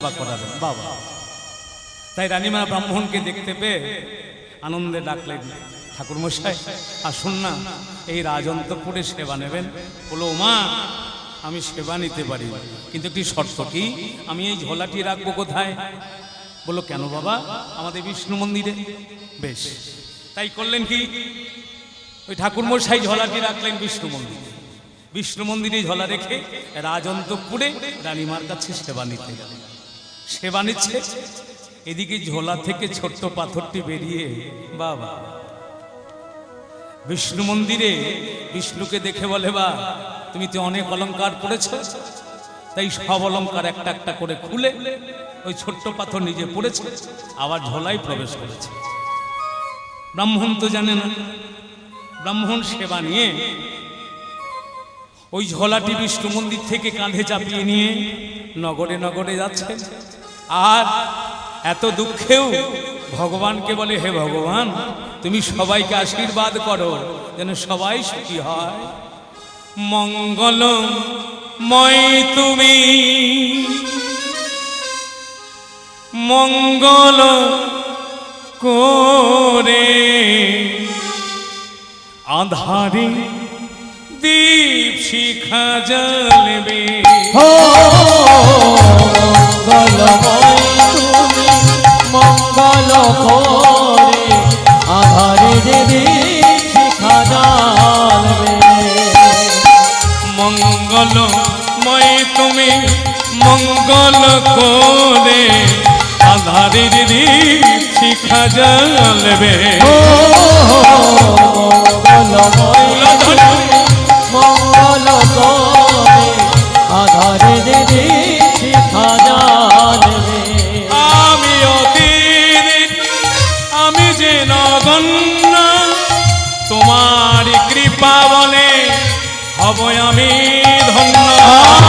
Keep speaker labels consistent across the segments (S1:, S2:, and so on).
S1: সেবা করাবেন বাবা। তাই রানীমা ব্রাহ্মণকে দেখতে পেয়ে আনন্দে ডাকলেন, ঠাকুরমশাই আসুন না, এই রাজন্তপুরে সেবা নেবেন। বলো মা আমি সেবা নিতে পারি, কিন্তু একটি শর্ত, কি? আমি এই ঝোলাটি রাখবো কোথায়? বলো কেন বাবা? আমাদের বিষ্ণু মন্দিরে। বেশ, তাই করলেন কি, ওই ঠাকুরমশাই ঝোলাটি রাখলেন বিষ্ণু মন্দিরে। বিষ্ণু মন্দিরে ঝোলা রেখে রাজন্তপুরে রানীমার কাছে সেবা নিতে গেলেন। সেবা নিচ্ছে, এদিকে ঝোলা থেকে ছোট্ট পাথরটি বেরিয়ে বাবা বিষ্ণু মন্দিরে বিষ্ণুকে দেখে বলে, বা তুমি তো অনেক অলংকার পড়েছ, তাই সব অলংকার একটা একটা করে খুলে ওই ছোট্ট পাথর নিজে পড়েছে, আবার ঝোলাই প্রবেশ করেছে। ব্রাহ্মণ তো জানে না। ব্রাহ্মণ সেবা নিয়ে ওই ঝোলাটি বিষ্ণু মন্দির থেকে কাঁধে চাপিয়ে নিয়ে নগরে নগরে যাচ্ছে। আর এত দুঃখেও ভগবানকে বলে, হে ভগবান তুমি সবাইকে আশীর্বাদ করো যেন সবাই সুখী হয়। মঙ্গলময় তুমি, মঙ্গল করে আধারে দীপ শিখা জ্বলবে।
S2: মঙ্গলময় তুমি, মঙ্গল করে আধারে দীপ শিখা জ্বলবে।
S1: মঙ্গলময় তুমি, মঙ্গল করে আধারের দীপ শিখা জ্বলবে।
S2: মঙ্গলময় তুমি, মঙ্গল করে আধারে দীপ শিখা জ্বলবে।
S1: আমি অতীত, আমি যে নগণ্য, তোমার কৃপা বলে হব আমি ধন্য।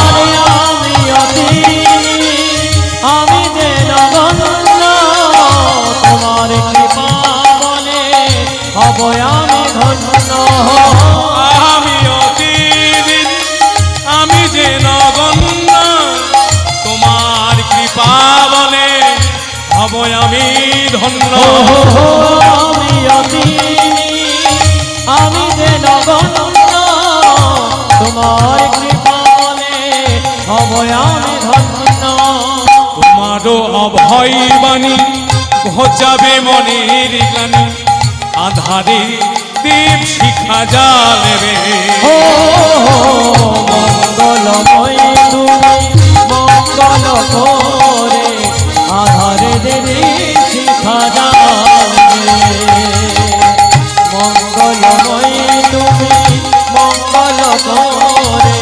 S2: আমি অতীত, আমি যে নগণ্য, তোমার কৃপা বলে হব আমি ধন্য।
S1: আমি অতীত, আমি যে নগণ্য, তোমার কৃপা বলে হব আমি ধন্য।
S2: আমি অতীত, আমি যে নগণ্য, তোমার কৃপা বলে হব আমি ধন্য।
S1: তোমারও অভয় বাণী ঘোচাবে মনের গানে, আধারে দীপ শিখা জ্বালবে।
S2: মঙ্গলময় তুমি, মঙ্গল করে আধারে দীপ শিখা জ্বালবে। মঙ্গলময় তুমি, মঙ্গল করে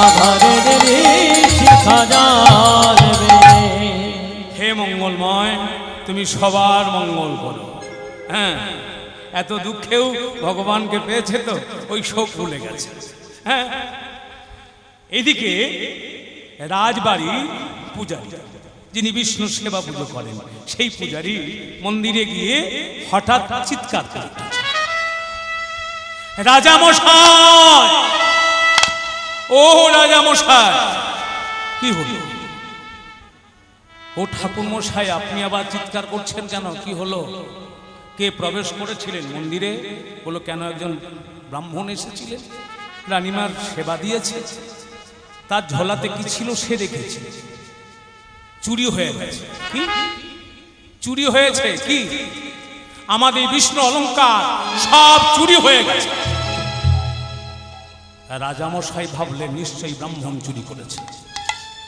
S2: আধারে দীপ শিখা জ্বালবে।
S1: হে মঙ্গলময় তুমি সবার মঙ্গল করো। হ্যাঁ, এত দুঃখেও ভগবানকে পেয়েছে তো ওই শোক ভুলে গেছে। হ্যাঁ, এদিকে রাজবাড়ি পূজারী, যিনি বিষ্ণু সেবা পুজো করেন, সেই পূজারী মন্দিরে গিয়ে হঠাৎ চিৎকার করে, রাজামশাই, ও রাজামশাই, কি হলো? ও ঠাকুর মশাই আপনি আবার চিৎকার করছেন কেন? কি হলো? কে প্রবেশ করেছিলেন মন্দিরে? বলো কেন? একজন ব্রাহ্মণ এসেছিলেন, রানীমার সেবা দিয়েছে, তার ঝোলাতে কি ছিল সে দেখেছে, চুরি হয়ে গেছে। কি চুরি হয়েছে? কি আমাদের বিষ্ণু অলংকার সব চুরি হয়ে গেছে। রাজামশাই ভাবলেন নিশ্চয়ই ব্রাহ্মণ চুরি করেছে।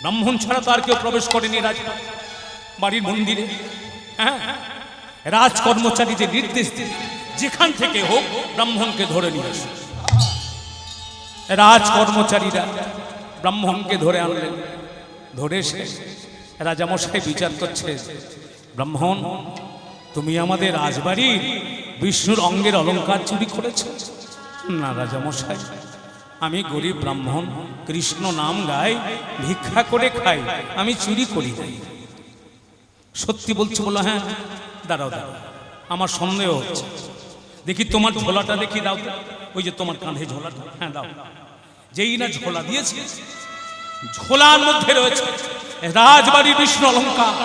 S1: ব্রাহ্মণ ছাড়া তো আর কেউ প্রবেশ করেনি বাড়ির মন্দিরে। হ্যাঁ, রাজ কর্মচারীদের নির্দেশ দিন যেখান থেকে হোক ব্রাহ্মণকে ধরে নিয়ে আসে। রাজ কর্মচারীরা ব্রাহ্মণকে ধরে আনলেন। ধরে এসে রাজামশাই বিচার করছে, ব্রাহ্মণ তুমি আমাদের রাজবাড়ির বিষ্ণুর অঙ্গের অলংকার চুরি করেছ? না রাজামশাই, আমি গরিব ব্রাহ্মণ, কৃষ্ণ নাম গাই, ভিক্ষা করে খাই, আমি চুরি করি নাই। সত্যি বলছো? বলো হ্যাঁ। দাঁড়াও দাঁড়াও, আমার সন্দেহ হচ্ছে, দেখি তোমার ঝোলাটা দেখি, দাও। ওই যে তোমার কাঁধে ঝোলাটা, হ্যাঁ দাও। যেই না ঝোলা দিয়েছে ঝোলার মধ্যে রয়েছে রাজবাড়ির বিষ্ণু অলঙ্কার।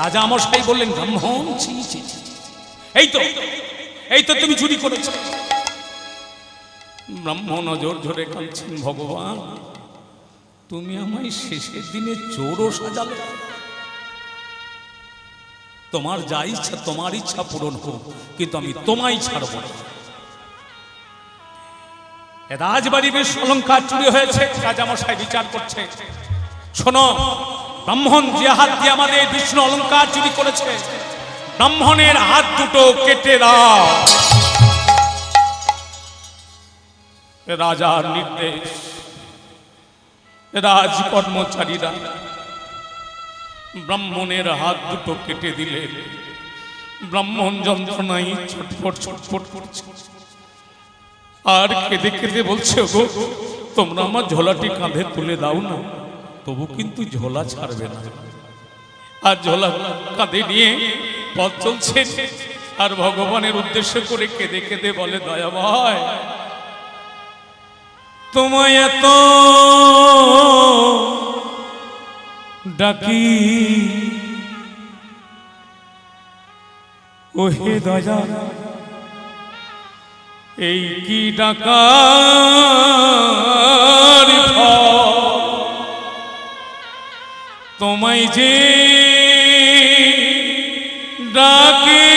S1: রাজা মশাই বললেন, ব্রাহ্মণ ছি ছি ছি, এই তো তুমি চুরি করেছ। ব্রাহ্মণ নজর ঝরে কাঁদছেন, ভগবান তুমি আমায় শেষের দিনে চোরও সাজালে। তোমার যা ইচ্ছা, তোমার ইচ্ছা পূরণ হোক, কিন্তু আমি তোমায় ছাড়ব না। রাজবাড়ির বেশ অলঙ্কার চুরি হয়েছে, রাজামশাই বিচার করছে। শোনো, ব্রাহ্মণ যে হাত দিয়ে আমাদের বিষ্ণু অলঙ্কার চুরি করেছে, ব্রাহ্মণের হাত দুটো কেটে দাও। রাজার নির্দেশ। রাজ কর্মচারীরা ব্রাহ্মণের হাত দুটো কেটে দিলে ব্রাহ্মণ যন্ত্রণায় ছটফট ছটফট করছে, আর কেঁদে কেঁদে বলছে, গো তোমরা আমার ঝোলাটি কাঁধে তুলে দাও না। তবু কিন্তু ঝোলা ছাড়বে না। আর ঝোলা কাঁধে নিয়ে পথ চলছে, আর ভগবানের উদ্দেশ্য করে কেঁদে কেঁদে বলে, দয়া ভাই তোমায় এত ডাকি, ওহে দয়া এই কি ডাকার ফল, তোমায় যে ডাকি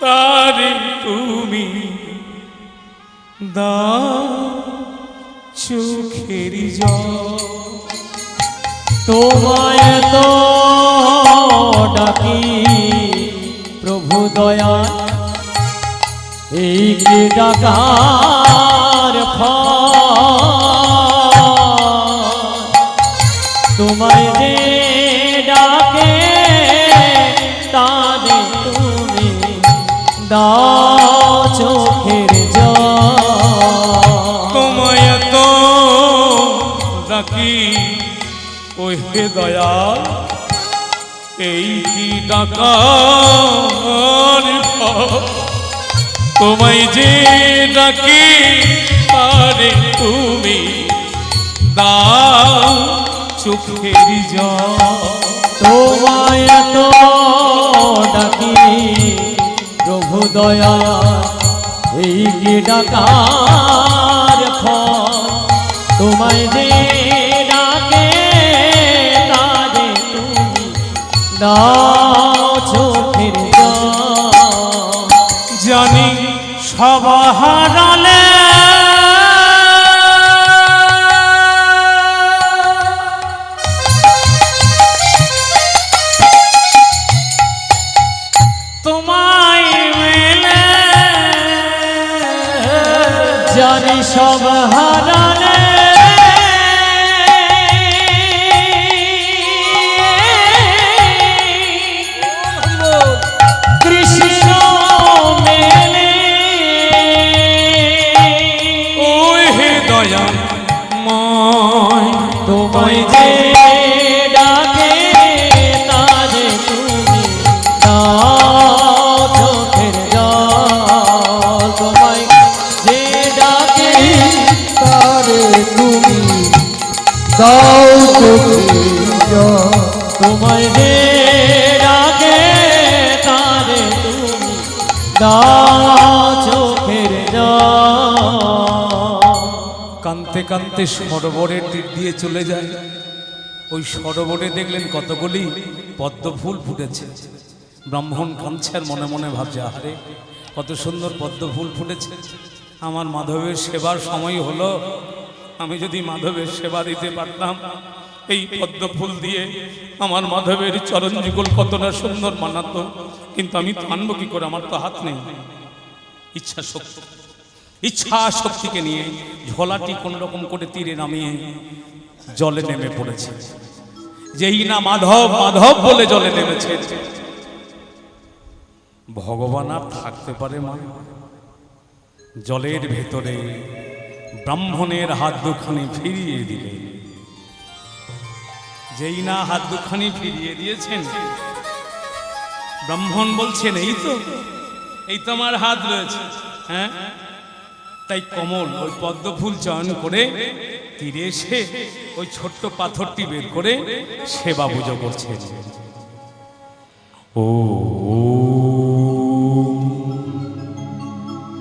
S1: তারে তুমি দাও চোখের জল।
S2: তোমায় তো ডাকি প্রভু দয়া এই কি ডাকার ফল, তোমায় যে ডাকে তারে তুমি দাও চোখের জল।
S1: তোমায় তো ডাকি ওহে দয়া এই কি ডাকার ফল, তোমায় যে ডাকি তারে তুমি দাও চোখের জল।
S2: তোমায় তো ডাকি প্রভু দয়া এই কি ডাকার ফল, তোমায় যে ডাকে তারে তুমি দাও চোখের জল।
S1: জানি সব হারালে তোমায় মেলে,
S2: জানি সব হারালে কৃষ্ণ মেলে,
S1: ওহে দয়া ময়
S2: তোমায় যে ডাকে তারে তুমি দাও চোখের জল। তোমায় যে ডাকে তারে তুমি দাও চোখের জল। তোমায় যে ডাকে তারে তুমি দাও চোখের জল।
S1: কানতে কানতে সরোবরের দিক দিয়ে চলে যায়। ওই সরোবরে দেখলেন কতগুলি পদ্ম ফুল ফুটেছে। ব্রাহ্মণ কাঁদছে আর মনে মনে ভাবছে, আরে কত সুন্দর পদ্ম ফুল ফুটেছে, আমার মাধবের সেবার সময় হলো। আমি যদি মাধবের সেবা দিতে পারতাম, এই পদ্ম ফুল দিয়ে আমার মাধবের চরণ যুগল কত না সুন্দর মানাতো। কিন্তু আমি তো আনবো কি করে, আমার তো হাত নেই। ইচ্ছা শক্তিকে নিয়ে ঝোলাটি কোন রকম করে তীরে নামিয়ে জলে নেমে পড়েছে। যেই না মাধব মাধব বলে জলে নেমেছে, ভগবান আর থাকতে পারে মা? জলের ভেতরে ব্রাহ্মণের হাত দুখানি ফিরিয়ে দিলেন। যেই না হাত দুখানি ফিরিয়ে দিয়েছেন, ব্রাহ্মণ বলছেন, এই তো আমার হাত রয়েছে। হ্যাঁ, তাই কমল ওই পদ্ম ফুল চয়ন করে তীরে এসে ওই ছোট্ট পাথরটি বের করে সেবা পুজো করছে। ও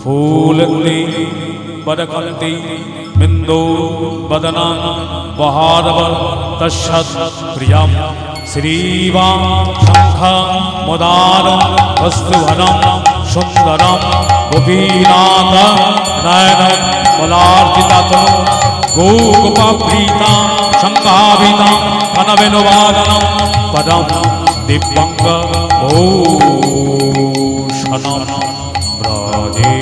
S1: ফুলন্তি বরকন্তি বিন্দু বদনা বহারব তস্যৎ প্রিয়ম শ্রীবাম শঙ্খ মোদার বস্তুভনম সুন্দরম গোপীনাথ নয়ন বলার্জিতাতনু গোগোপাপ্রীতা শঙ্কাভিতা কনবেনুবাদনম পদম দিব্যঙ্গ ভূষণম ব্রজে।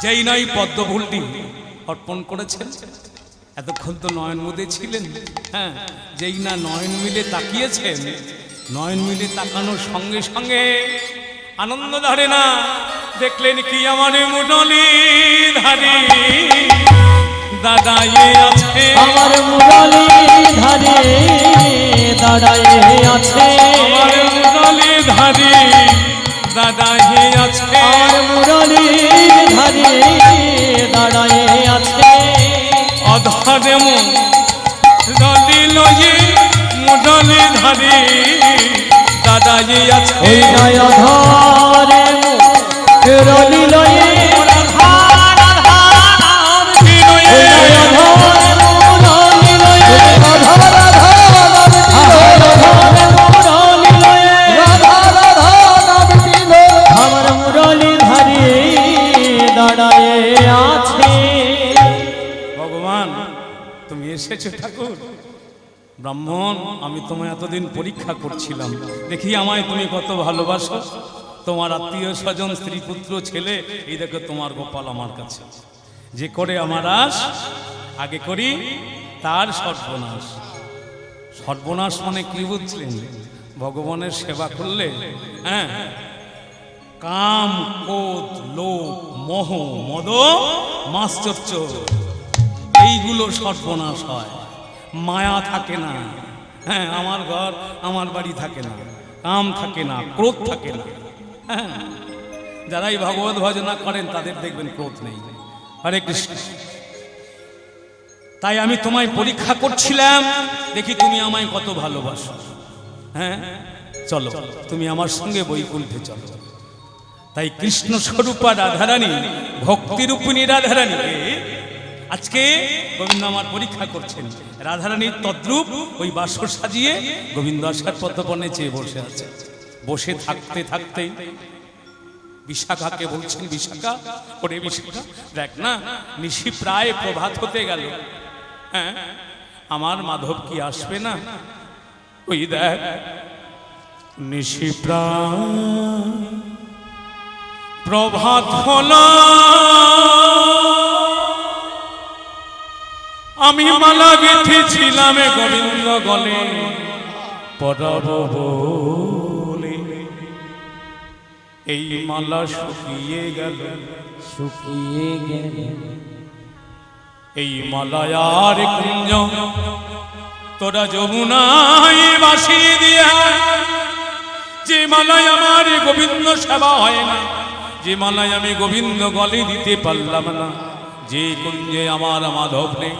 S1: যেই নাই পদ্ম ফুলটি অর্পণ করেছেন, এতক্ষণ তো নয়ন মুদে ছিলেন, হ্যাঁ, যেই না নয়ন মিলে তাকিয়েছেন, নয়ন মিলে তাকানোর সঙ্গে সঙ্গে আনন্দ ধরে না, দেখলেন কি আমার মুরলি ধারি দাঁড়াইয়ে আছে,
S2: আমার মুরলি ধারে দাঁড়াইয়ে আছে,
S1: আমার মুরলি ধারি দাঁড়াইয়ে আছে,
S2: আমার মুরলি ধারে দাঁড়াইয়ে আছে,
S1: অধরে মুরলি লয়ে মুরলি ধারি দাঁড়াইয়ে আছে,
S2: ওই নয় ধরে মুরলি লয়ে
S1: এসেছে ঠাকুর। ব্রাহ্মণ, আমি তোমায় এতদিন পরীক্ষা করছিলাম, দেখি আমায় তুমি কত ভালোবাসো। তোমার আত্মীয় স্বজন, স্ত্রী, পুত্র, ছেলে, এই দেখো তোমার গোপাল আমার কাছে। যে করে আমার আশ আগে করি তার সর্বনাশ। সর্বনাশ মানে কি বুঝলেন? ভগবানের সেবা করলে, হ্যাঁ, কাম, ক্রোধ, লোভ, মোহ, মদ, মাশ্চর্য, এইগুলো সর্বনাশ হয়। মায়া থাকে না, হ্যাঁ, আমার ঘর আমার বাড়ি থাকে না, কাম থাকে না, ক্রোধ থাকে না, হ্যাঁ। যারাই ভগবত ভজনা করেন তাদের দেখবেন ক্রোধ নেই। হরে কৃষ্ণ। তাই আমি তোমায় পরীক্ষা করছিলাম, দেখি তুমি আমায় কত ভালোবাসো। হ্যাঁ, চলো তুমি আমার সঙ্গে বৈকুণ্ঠে চলো। তাই কৃষ্ণ স্বরূপা রাধারানী, ভক্তিরূপিণী রাধারানীকে আজকে গোবিন্দ আমার পরীক্ষা করছেন। রাধারানীর তদ্রূপ ওই বাসর সাজিয়ে গোবিন্দ আসার পদ্মপর্ণে চেয়ে বসে আছে। বসে থাকতে থাকতে বিশাখাকে বলছেন, বিশাখা, ওরে বিশাখা, দেখ না, নিশি প্রায় প্রভাত হতে গেল, হ্যাঁ, আমার মাধব কি আসবে না? ওই দেখ নিশি প্রায় প্রভাত হলো, আমি মালা গেঁথেছিলাম গোবিন্দ গলে পরাব বলে, এই মালা শুকিয়ে গেল,
S2: শুকিয়ে গেল,
S1: এই মালায়ার কুঞ্জ তোরা যমুনায় ভাসিয়ে দিয়া। যে মালায় আমার গোবিন্দ সেবা হয় না, যে মালায় আমি গোবিন্দ গলে দিতে পারলাম না, যে কুঞ্জে আমার মাধব নেই,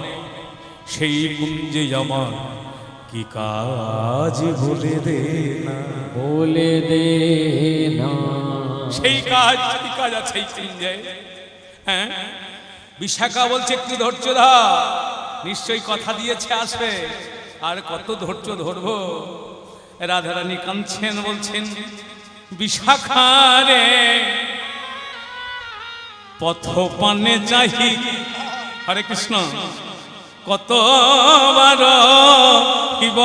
S1: সেই কুঞ্জে আমার কি কাজ বলে দে না,
S2: বলে দে না।
S1: সেই কাজ, কি কাজ আছে এই কুঞ্জে? হ্যাঁ, বিশাখা বলছে একটু ধৈর্য ধর, নিশ্চয়ই কথা দিয়েছে আসবে, আর কত ধৈর্য ধরবো? রাধারানী কাঁদছেন, বলছেন, বিশাখা রে পথ পানে চাহি। হরে কৃষ্ণ। কতবার দিব,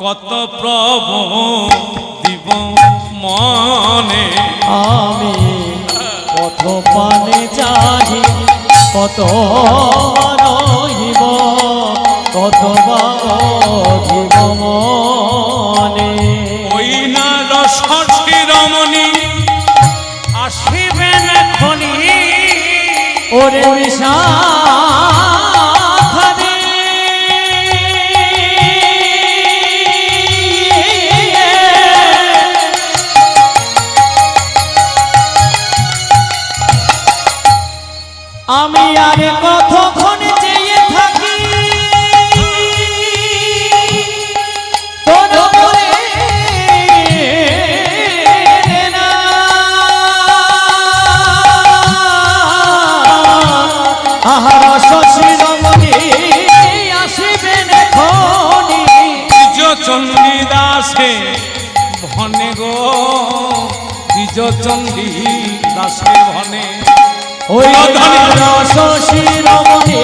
S1: কত প্রভু দিব মনে,
S2: আমি পথ পানে চাহি, কত রহিব, কত জীব মনে।
S1: ওই না রসী রমণী আসিবেন এখনি,
S2: ওরে বিশাখারে আমি আর কতক্ষণ চেয়ে থাকি তোর মনে না আহার শশীরমণি আসিবেন এখনি
S1: দ্বিজ চণ্ডী দাসে ভনে গো দ্বিজ চণ্ডী দাসে ভনে
S2: ওই শশীরমণি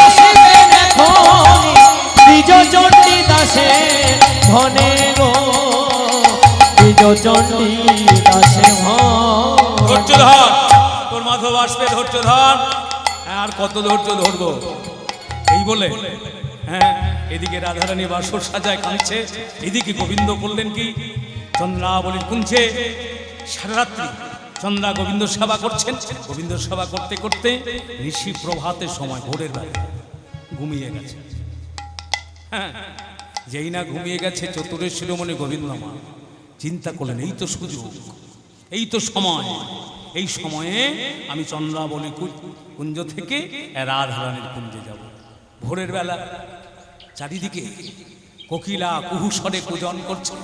S2: আসিবেন এখনি দ্বিজ চণ্ডী দাসে ভনে গো দ্বিজ চণ্ডী দাসে
S1: ধৈর্য ধর, তোর মাধব আসবে, ধৈর্য ধর। আর কত ধৈর্য ধরবো এই বলে, হ্যাঁ, এদিকে রাধারানী বাসর সাজায় কাঁদছে, এদিকে গোবিন্দ করলেন কি, চন্দ্রাবলীর কুঞ্জে সারা রাত্রি চন্দ্রা গোবিন্দ সেবা করছেন। গোবিন্দ সেবা করতে করতে ঋষি প্রভাতের সময় ভোরের বেলা ঘুমিয়ে গেছে। হ্যাঁ, যেই না ঘুমিয়ে গেছে চতুরের শিরোমণি গোবিন্দমা চিন্তা করলেন, এই তো সুযোগ, এই তো সময়, এই সময়ে আমি চন্দ্রাবলী কুঞ্জ থেকে রাধারানীর কুঞ্জে যাব। ভোরের বেলা চারিদিকে কোকিলা কুহুস্বরে পূজন করছে,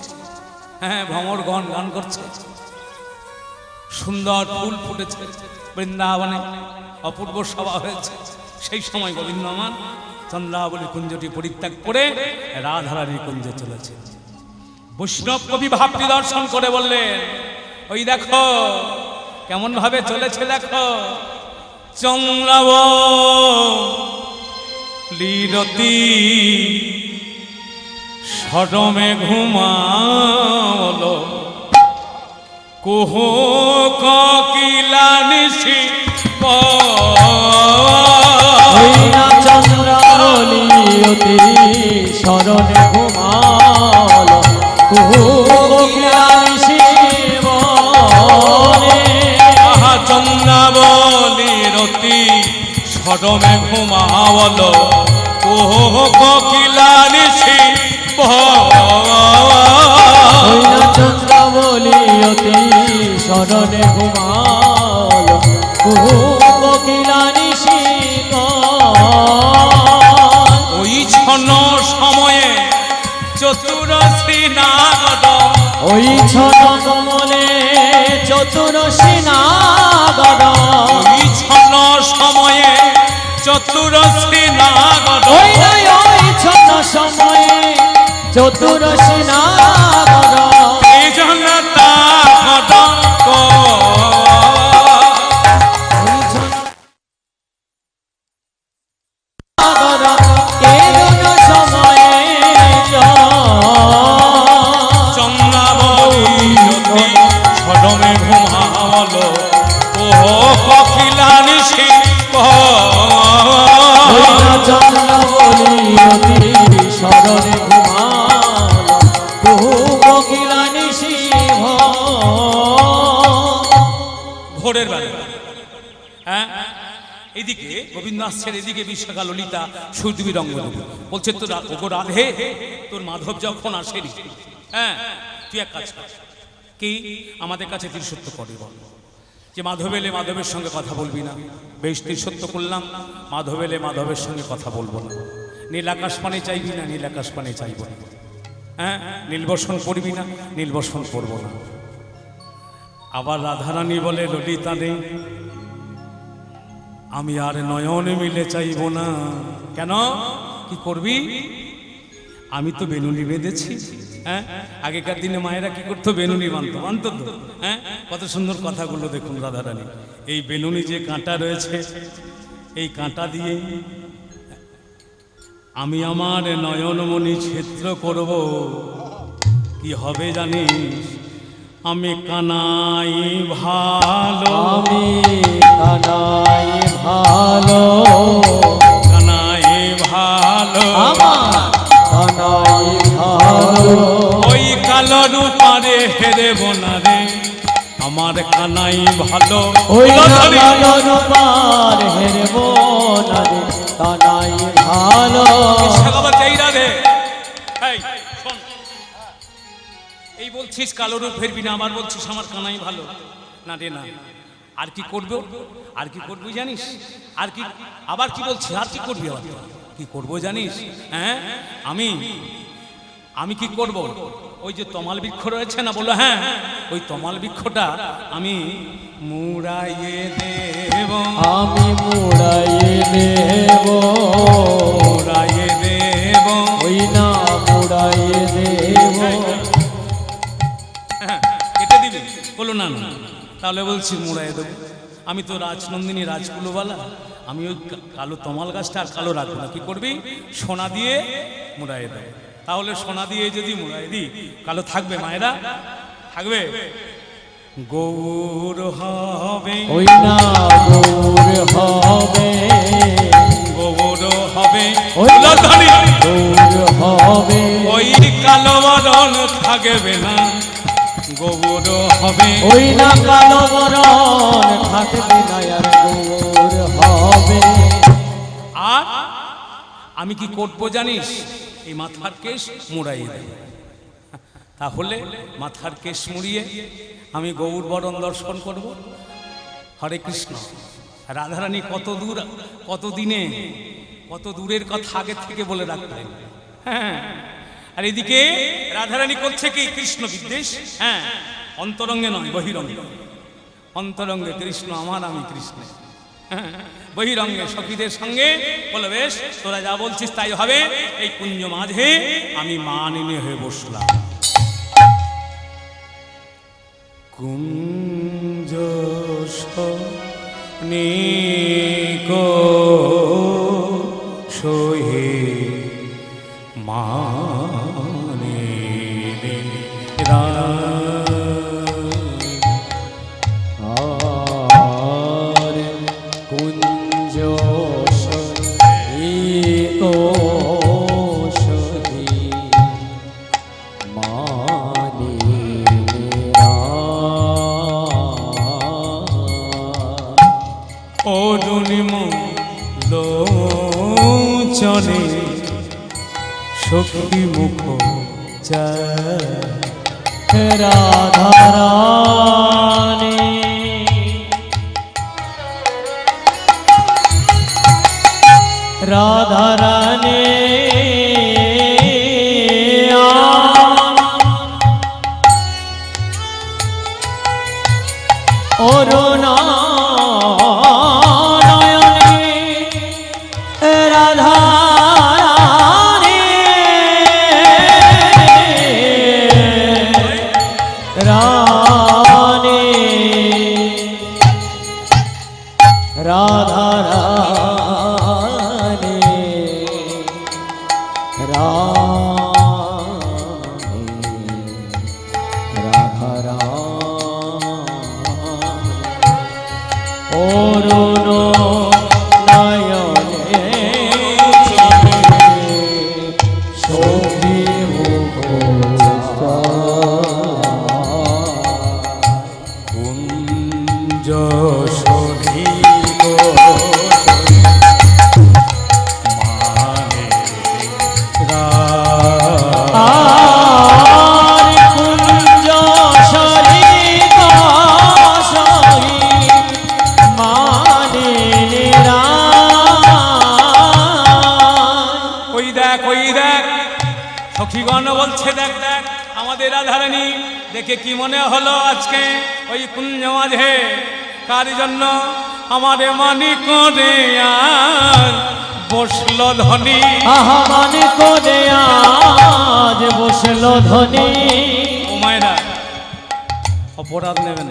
S1: হ্যাঁ, ভ্রমর গান করছে, সুন্দর ফুল ফুটেছে বৃন্দাবনে, অপূর্ব সভা হয়েছে। সেই সময় গোবিন্দমান চন্দ্রাবলী কুঞ্জটি পরিত্যাগ করে রাধারানীর কুঞ্জে চলেছে। বৈষ্ণব কবি ভাবটি দর্শন করে বললেন, ওই দেখো কেমন ভাবে চলেছে, দেখো চন্দ্রাবলীরতি সরমে ঘুমালো কুহু কোকিলা নিশি
S2: চন্দ্রাবলী অতি শরণে ঘুমাল কুহু কোকিলা নিশি বনে
S1: চন্দ্রাবলীরতি সরমে ঘুমাল কুহু কোকিলা নিশি
S2: চন্দ্রাবলী অতি শরণে ঘুমাল কুহু কোকিলা নিশি
S1: ওই ছন সময়ে চতুরশ্রী নাগর,
S2: ওই ছন কমলে চতুরশী নাগর,
S1: ওই ছন সময়ে চতুরশ্রী নাগর,
S2: ওই ছন সময়ে চতুরশী নাগর,
S1: এই জন্য সরমে ঘুমালো ও কোকিলা নিশি
S2: শরণে ঘুমাল কুহু কোকিলা নিশি
S1: ভোরের বেলা। হ্যাঁ, এদিকে গোবিন্দ আসছেন, এদিকে বিশাখা ললিতা সুরদেবী রঙ্গদেবী বলছে, তো ওগো রাধে, তোর মাধব যখন আসেনি, হ্যাঁ, তুই এক কাজ কর, কি আমাদের কাছে ত্রিসত্য করে বল, যে মাধব এলে মাধবের সঙ্গে কথা বলবি না। বেশ, ত্রিসত্য করলাম, মাধব এলে মাধবের সঙ্গে কথা বলবো না। নীল আকাশ পানে চাইবি না, নীল আকাশ পানে চাইব না। হ্যাঁ, নীলবর্ষণ করবি না, নীলবর্ষণ করবো না। আবার রাধারানী বলে, ললিতা রে, আমি আর নয়ন মিলে চাইব না। কেন, কি করবি? আমি তো বেনুনি বেঁধেছি। হ্যাঁ, আগেকার দিনে মায়েরা কি করতো, বেনুনি বানতো তো। হ্যাঁ, কত সুন্দর কথাগুলো দেখুন রাধারানী। এই বেনুনি যে কাঁটা রয়েছে, এই কাঁটা দিয়ে আমি আমার নয়নমণি ছিদ্র করব। কি হবে জানিস, আমি কানাই ভালো,
S2: আমি কানাই ভালো,
S1: কানাই ভালো,
S2: আমার কানাই ভালো,
S1: ওই কালো রূপারে হেরে বোনারে আমার কানাই ভালো,
S2: ওই কালো রূপার হেরব না রে কানাই ভালো।
S1: এই বলছিস কালো রূপ ফেরবি না, আবার বলছিস আমার কানাই ভালো। না রে না, আর কি করবে? আর কি করবি জানিস? আর কি আবার কি বলছি? আর কি করবি? আবার কি করবো জানিস? হ্যাঁ, আমি কি করব? ওই যে তমাল বৃক্ষ রয়েছে না, বলো হ্যাঁ, ওই তমাল বৃক্ষটা আমি মুড়াইয়ে দেব,
S2: আমি মুড়াইয়ে দেব,
S1: মুড়াইয়ে দেব,
S2: ওই না মুড়াইয়ে দেব।
S1: হ্যাঁ, কেটে দিবি? বলো না না, তাহলে বলছি মুড়াইয়ে দেবো। আমি তো রাজনন্দিনী রাজকুলবালা, আমি ওই কালো তমাল গাছটা আর কালো রাখবো না। কি করবি? সোনা দিয়ে মুড়াইয়ে দেবো। তাহলে সোনা দিয়ে যদি মুড়াই দিই, কালো থাকবে মায়েরা? থাকবে? গৌর হবে,
S2: ওই না গৌর হবে,
S1: গৌর হবে,
S2: ওই না
S1: লতানি
S2: গৌর হবে,
S1: ওই কালো বরণ থাকবে না, গৌর হবে।
S2: ওই না কালো বরণ থাকবে না, আর গৌর হবে।
S1: আর আমি কি করবো জানিস? এই মাথার কেশ মুড়াইয়ে দেব। তাহলে মাথার কেশ মুড়িয়ে আমি গৌর বরণ দর্শন করব। হরে কৃষ্ণ। রাধারানী কত দূর, কত দিনে, কত দূরের কথা আগে থেকে বলে রাখলেন। হ্যাঁ, আর এদিকে রাধারানী করছে কি? কৃষ্ণ বিদ্বেষ। হ্যাঁ, অন্তরঙ্গে নয়, বহিরঙ্গে। অন্তরঙ্গে কৃষ্ণ আমার, আমি কৃষ্ণ। বহিরঙ্গে সখীদের সঙ্গে বলে, বেশ তোরা যা বলছিস তাই হবে। এই কুঞ্জ মাঝে আমি মানিনী হয়ে বসলাম। কুঞ্জ নিকো সোহে মানিনী
S2: আর কুঞ্জ সহিত সহি মানিনীরা।
S1: অরুণিম লোচনে সখী মুখ
S2: রাধারানী রাধারানী অরুণা
S1: সখীগণ বলছে, দেখ দেখ আমাদের রাধারানী দেখে কি মনে হলো আজকে ওই কুঞ্জ মাঝে কার জন্য আমাদের মানি করে আর বসলো ধনী।
S2: আহা মানি করে আজ বসলো ধনী।
S1: ও মায়েরা, অপরাধ নেবেন।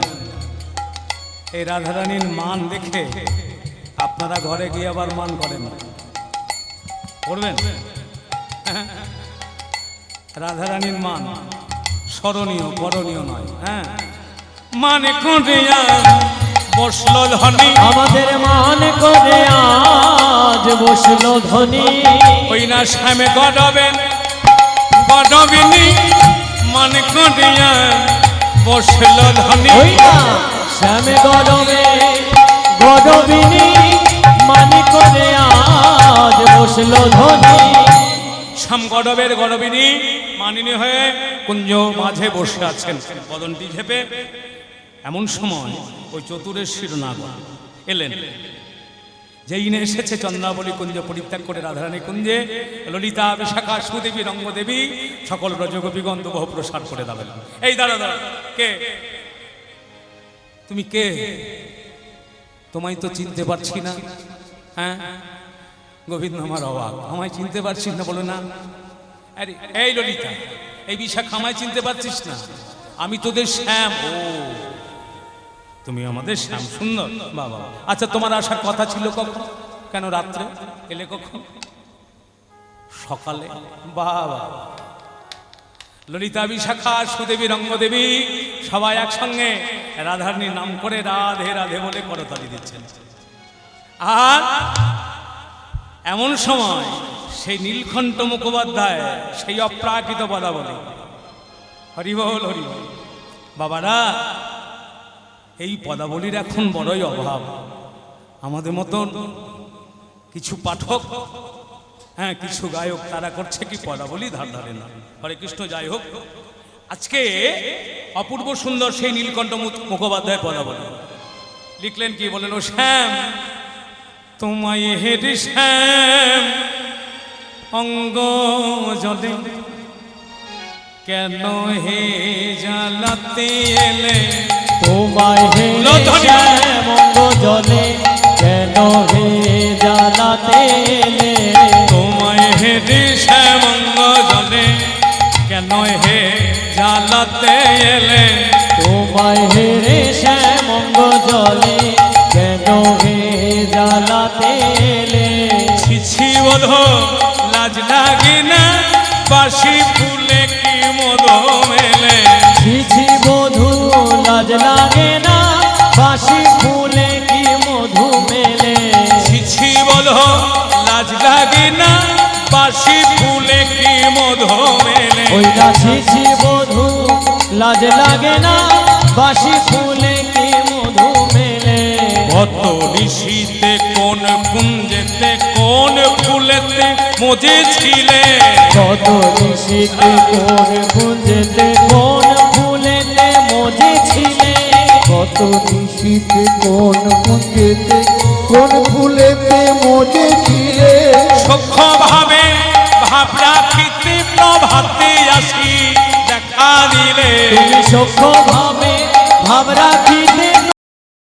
S1: এই রাধারানীর মান দেখে আপনারা ঘরে গিয়ে আবার মান করেন, করবেন? রাধারানীর মান স্মরণীয়, করণীয় নয়। হ্যাঁ, মানে করে বসলো ধনী,
S2: আমাদের মান করে আজ বসলো ধনী।
S1: ওই না শ্যামে গডবেন গডবিনী, মানে করে বসলো ধনী।
S2: ওই না শ্যামে গডবে গডবিনী, মানে করে আজ বসলো ধনী।
S1: শ্যাম গডবের গডবিনী মানিনী হয়ে কুঞ্জ মাঝে বসে আছেন, বদনটি ঝেপে এমন সময় ওই চতুরেশ্বর নাগর এলেন। যেই নে এসেছে চন্দ্রাবলী কুঞ্জ পরিত্যাগ করে রাধারানী কুঞ্জে, ললিতা বিশাখা সুদেবী রঙ্গদেবী সকল ব্রজগোপীগণ বহু প্রসার করে দেবেন। এই দাঁড়া দাঁড়া, কে তুমি? কে? তোমায় তো চিনতে পারছি না। হ্যাঁ গোবিন্দ আমার অবাক, আমায় চিনতে পারছিস না? বলো না। আরে এই ললিতা, এই বিশাখা, আমায় চিনতে পারছিস না? আমি তোদের শ্যাম। ও তুমি আমাদের শ্যাম সুন্দর বাবা। আচ্ছা তোমার আসার কথা ছিল কখন? কেন রাত্রে এলে কখন? সকালে। বাবা, ললিতা বিশাখা সুদেবী রঙ্গদেবী সবাই একসঙ্গে রাধারানীর নাম করে রাধে রাধে বলে করতালি দিচ্ছেন। আর এমন সময় সেই নীলকণ্ঠ মুখোপাধ্যায় সেই অপ্রাকৃত পদাবলী, হরিবল হরিবল। বাবারা, এই পদাবলীর এখন বড়ই অভাব। আমাদের মতন কিছু পাঠক, হ্যাঁ কিছু গায়ক, তারা করছে কি পদাবলী ধার ধারে না। হরে কৃষ্ণ। যাই হোক, আজকে অপূর্ব সুন্দর সেই নীলকণ্ঠ মুখোপাধ্যায় পদাবলী লিখলেন। কি বলেন? ও শ্যাম তোমায় হেরে শ্যাম অঙ্গ জলে কেন হে জ্বালাতে এলে,
S2: তোমায় হে শ্যাম অঙ্গ জলে কেন হে জ্বালাতে এলে,
S1: তোমায় হেরে শ্যাম অঙ্গ জলে কেন হে জ্বালাতে এলে,
S2: তোমায় হে শ্যাম অঙ্গ জলে কেন হে জ্বালাতে এলে,
S1: ছিছি বোধ লাজ লাগে না বাসি ফুলে কি মধু মেলে,
S2: ছিছি বধূ লাজ লাগে না বাসি ফুলে কি মধু মেলে,
S1: ছিছি বোধ লাজ লাগে না বাসি ফুলে কি মধু মেলে,
S2: ওই না ছিছি বধূ লাজ লাগে না বাসি ফুলে কি মধু মেলে,
S1: কত ঋষিতে কোন কুঞ্জেতে কোন ফুলেতে মজেছিলে,
S2: কত নিশীতে কোন কুঞ্জেতে কোন ফুলেতে মজেছিলে,
S3: কত নিশীতে কোন কুঞ্জেতে কোন ফুলেতে মজেছিলে,
S1: সূক্ষ্ম ভাবে ভাব রাখিতে প্রভাতে আসি দেখা দিলে,
S2: তুমি সূক্ষ্ম ভাবে ভাব রাখিতে